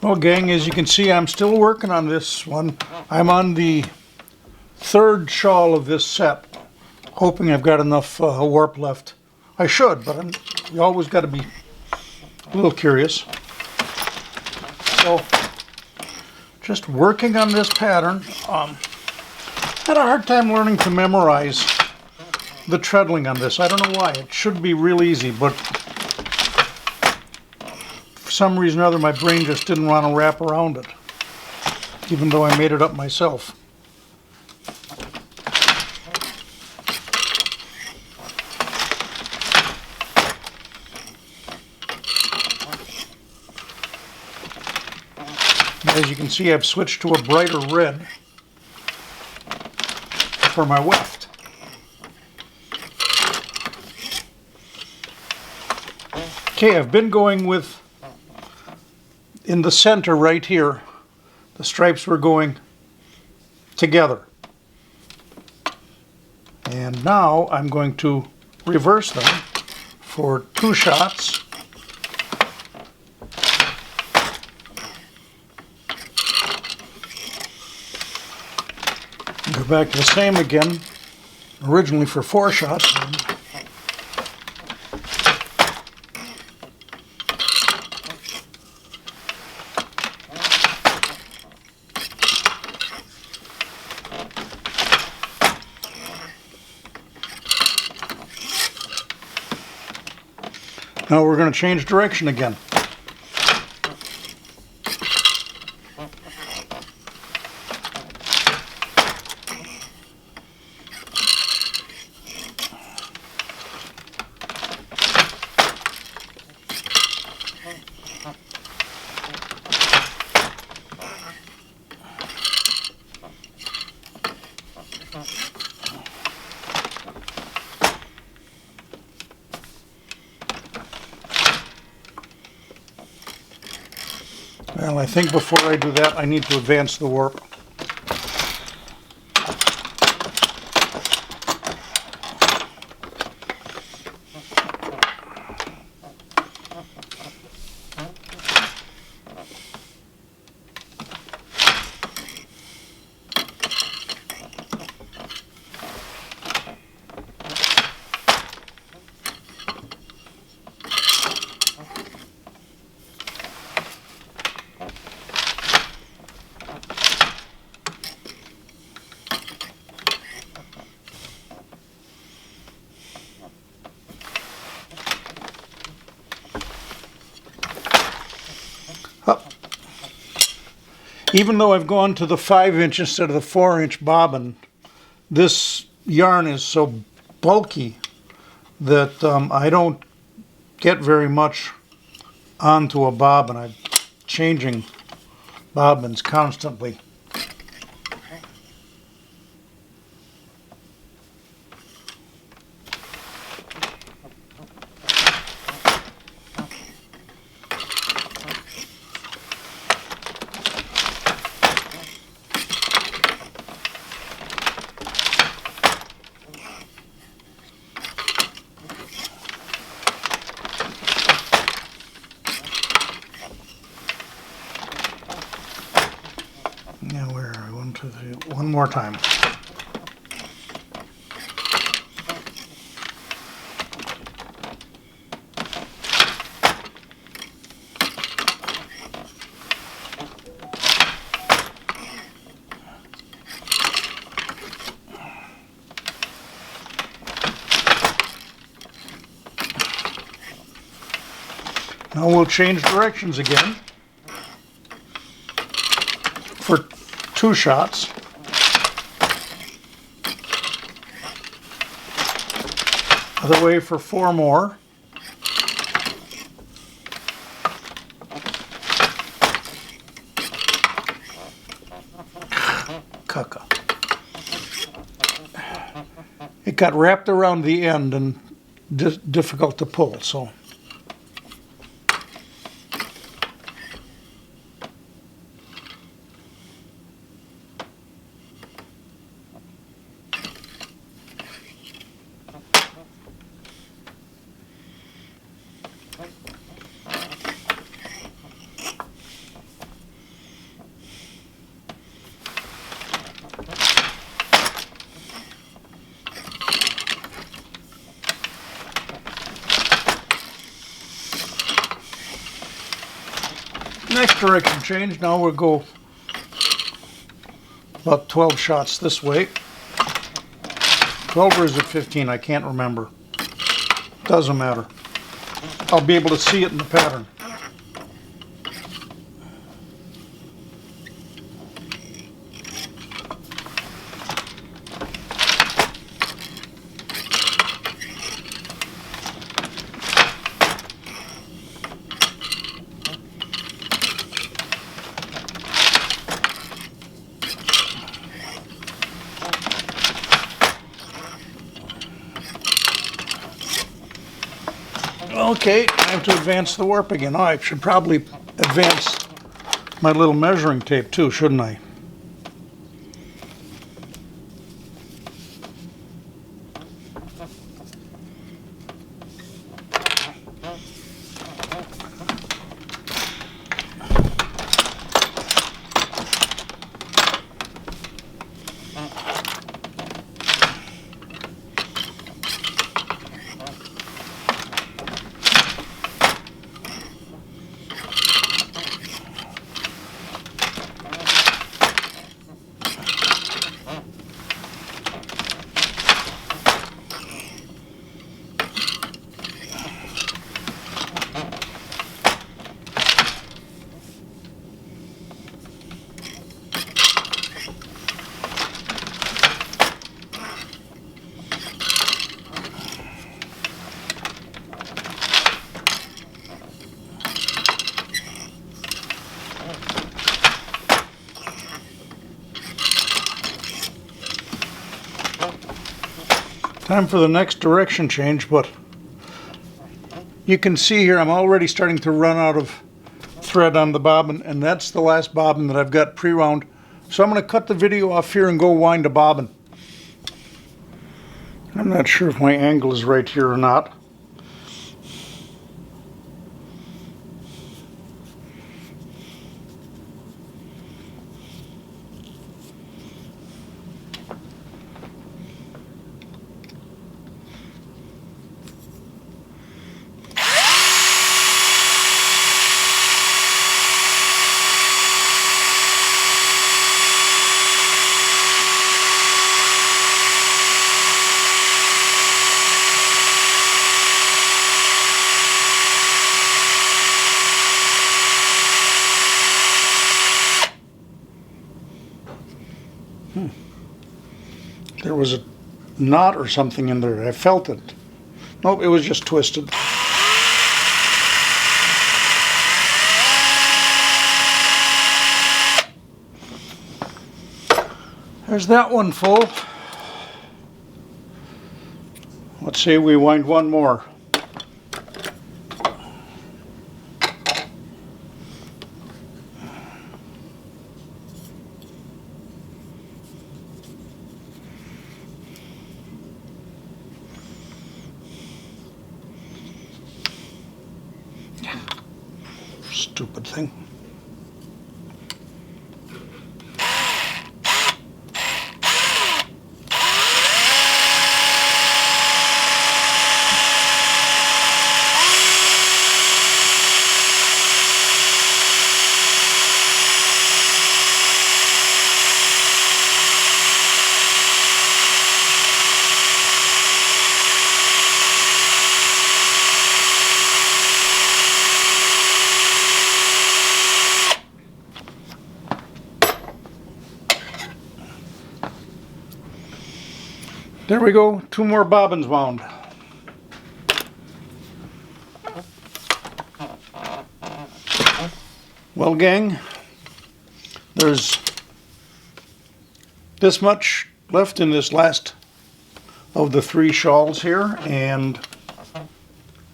Well, gang, as you can see, I'm still working on this one. I'm on the third shawl of this set, hoping I've got enough warp left. I should, but you always got to be a little curious. So, just working on this pattern. Had a hard time learning to memorize the treadling on this. I don't know why. It should be real easy, but for some reason or other, my brain just didn't want to wrap around it, even though I made it up myself. As you can see, I've switched to a brighter red for my weft. Okay, I've been going with, in the center right here, the stripes were going together. And now I'm going to reverse them for 2 shots. Go back to the same again, originally for 4 shots. Now we're going to change direction again. Well, I think before I do that, I need to advance the warp. Even though I've gone to the 5-inch instead of the 4-inch bobbin, this yarn is so bulky that I don't get very much onto a bobbin. I'm changing bobbins constantly. Now where are we? 1, 2, 3. One more time. Now we'll change directions again for 2 shots. Other way for 4 more. Cucka. It got wrapped around the end and difficult to pull, so. Next direction change, now we'll go about 12 shots this way. 12 or is it 15? I can't remember. Doesn't matter. I'll be able to see it in the pattern. Okay, time to advance the warp again. Oh, I should probably advance my little measuring tape too, shouldn't I? Time for the next direction change, but you can see here I'm already starting to run out of thread on the bobbin, and that's the last bobbin that I've got pre-wound. So I'm going to cut the video off here and go wind a bobbin. I'm not sure if my angle is right here or not. There was a knot or something in there. I felt it. Nope, it was just twisted. There's that one full. Let's say we wind one more. Stupid thing. There we go, 2 more bobbins wound. Well, gang, there's this much left in this last of the 3 shawls here, and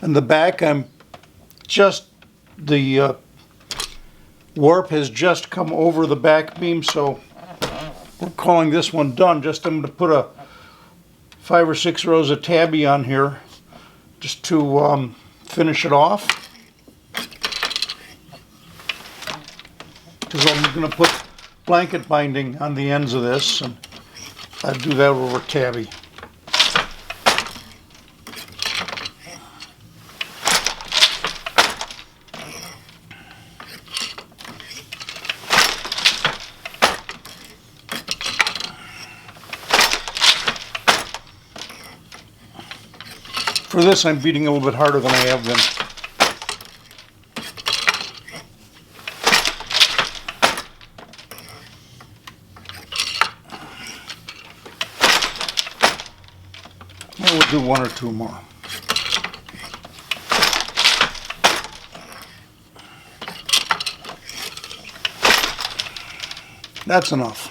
in the back I'm just, the warp has just come over the back beam, so we're calling this one done. Just I'm going to put a 5 or 6 rows of tabby on here just to finish it off, because I'm going to put blanket binding on the ends of this, and I'll do that over tabby. For this, I'm beating a little bit harder than I have been. And we'll do one or two more. That's enough.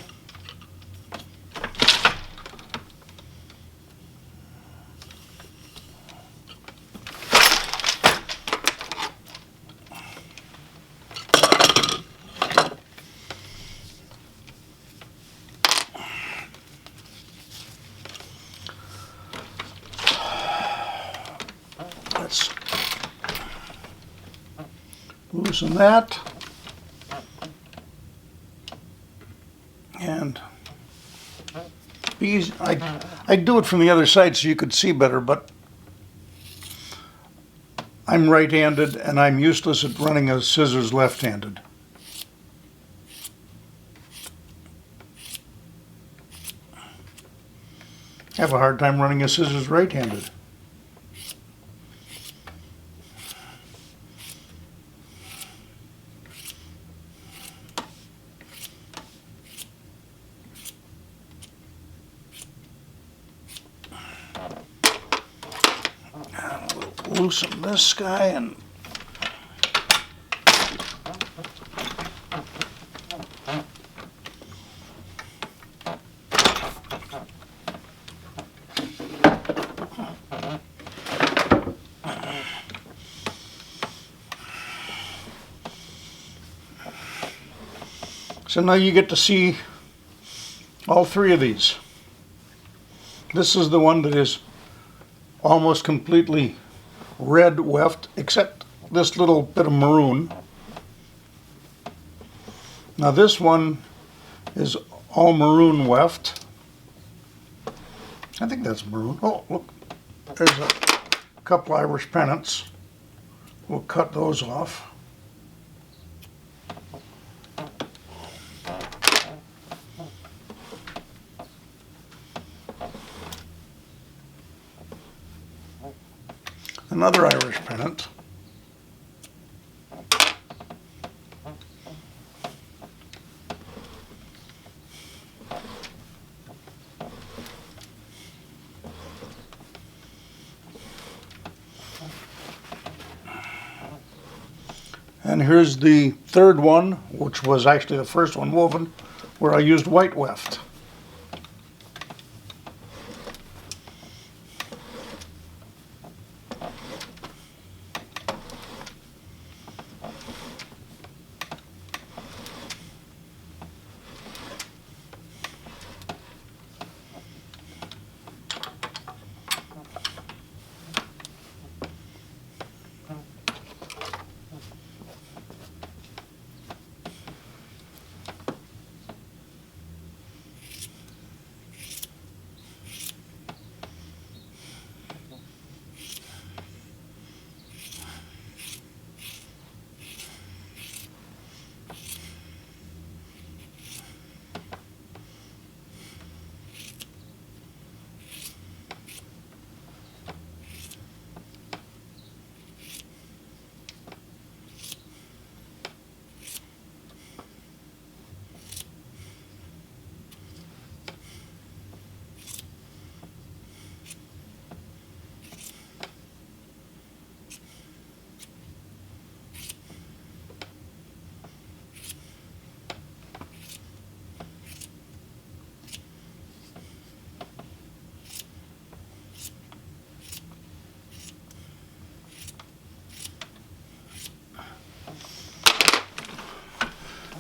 Let's loosen that. And I do it from the other side so you could see better, but I'm right-handed and I'm useless at running a scissors left-handed. I have a hard time running a scissors right-handed. Loosen this guy and so now you get to see all three of these. This is the one that is almost completely red weft, except this little bit of maroon. Now this one is all maroon weft. I think that's maroon. Oh, look, there's a couple Irish pennants. We'll cut those off. Another Irish pennant. And here's the third one, which was actually the first one woven, where I used white weft.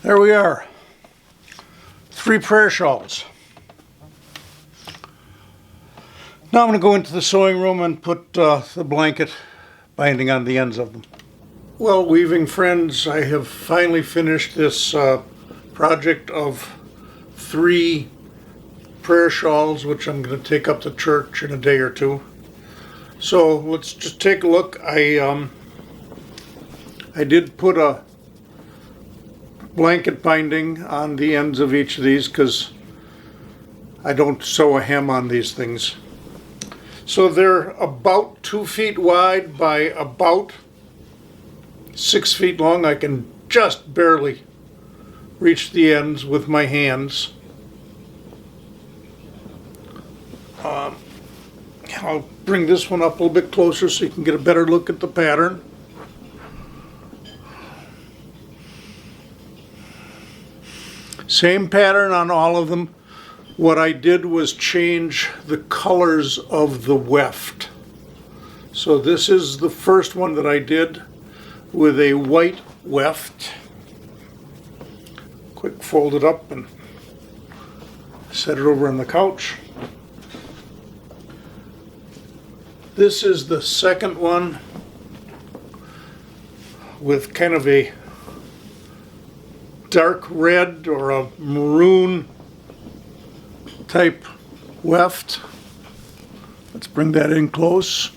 There we are. 3 prayer shawls. Now I'm going to go into the sewing room and put the blanket binding on the ends of them. Well, weaving friends, I have finally finished this project of 3 prayer shawls, which I'm going to take up to church in a day or two. So let's just take a look. I did put a blanket binding on the ends of each of these because I don't sew a hem on these things. So they're about 2 feet wide by about 6 feet long. I can just barely reach the ends with my hands. I'll bring this one up a little bit closer so you can get a better look at the pattern. Same pattern on all of them. What I did was change the colors of the weft. So this is the first one that I did with a white weft. Quick fold it up and set it over on the couch. This is the second one with kind of a dark red or a maroon type weft. Let's bring that in close.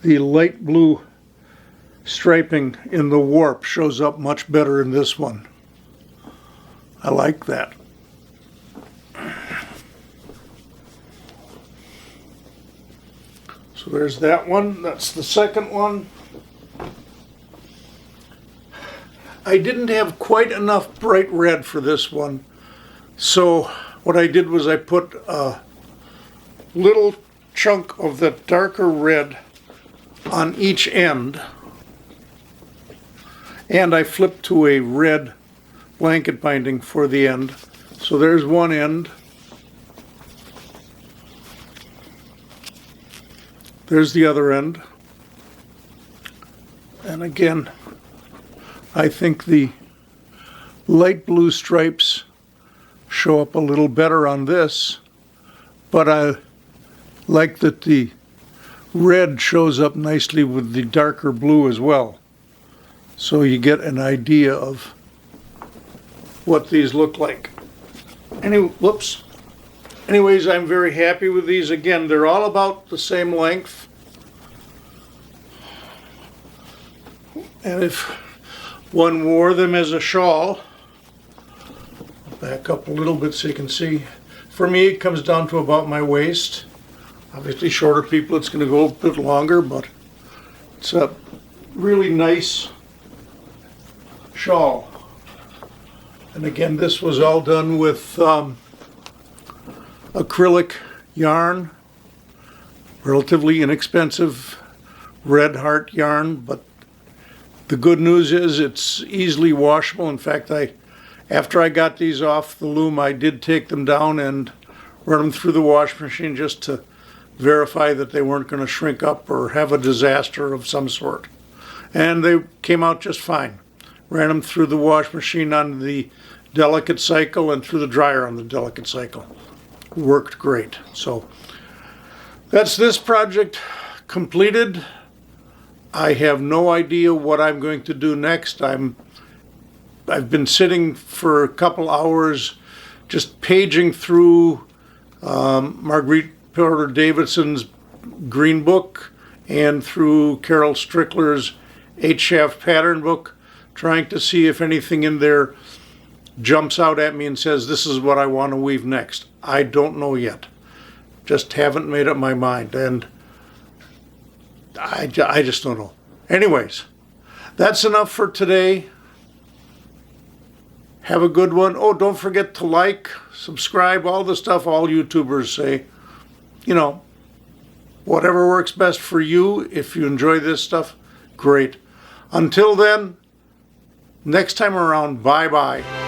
The light blue striping in the warp shows up much better in this one. I like that. So there's that one. That's the second one. I didn't have quite enough bright red for this one. So what I did was I put a little chunk of the darker red on each end. And I flipped to a red blanket binding for the end. So there's one end. There's the other end. And again, I think the light blue stripes show up a little better on this, but I like that the red shows up nicely with the darker blue as well. So you get an idea of what these look like. Anyways, I'm very happy with these. Again, they're all about the same length. And if one wore them as a shawl, back up a little bit so you can see. For me, it comes down to about my waist. Obviously, shorter people, it's going to go a bit longer, but it's a really nice shawl. And again, this was all done with acrylic yarn, relatively inexpensive red heart yarn, but the good news is it's easily washable. In fact, after I got these off the loom, I did take them down and run them through the wash machine just to verify that they weren't going to shrink up or have a disaster of some sort. And they came out just fine. Ran them through the wash machine on the delicate cycle and through the dryer on the delicate cycle. Worked great. So that's this project completed. I have no idea what I'm going to do next. I've been sitting for a couple hours just paging through Marguerite Porter Davidson's Green Book and through Carol Strickler's 8-shaft pattern book, trying to see if anything in there jumps out at me and says, this is what I want to weave next. I don't know yet. Just haven't made up my mind, and I just don't know. Anyways, that's enough for today. Have a good one. Oh, don't forget to like, subscribe, all the stuff all YouTubers say. You know, whatever works best for you. If you enjoy this stuff, great. Until then, next time around, bye-bye.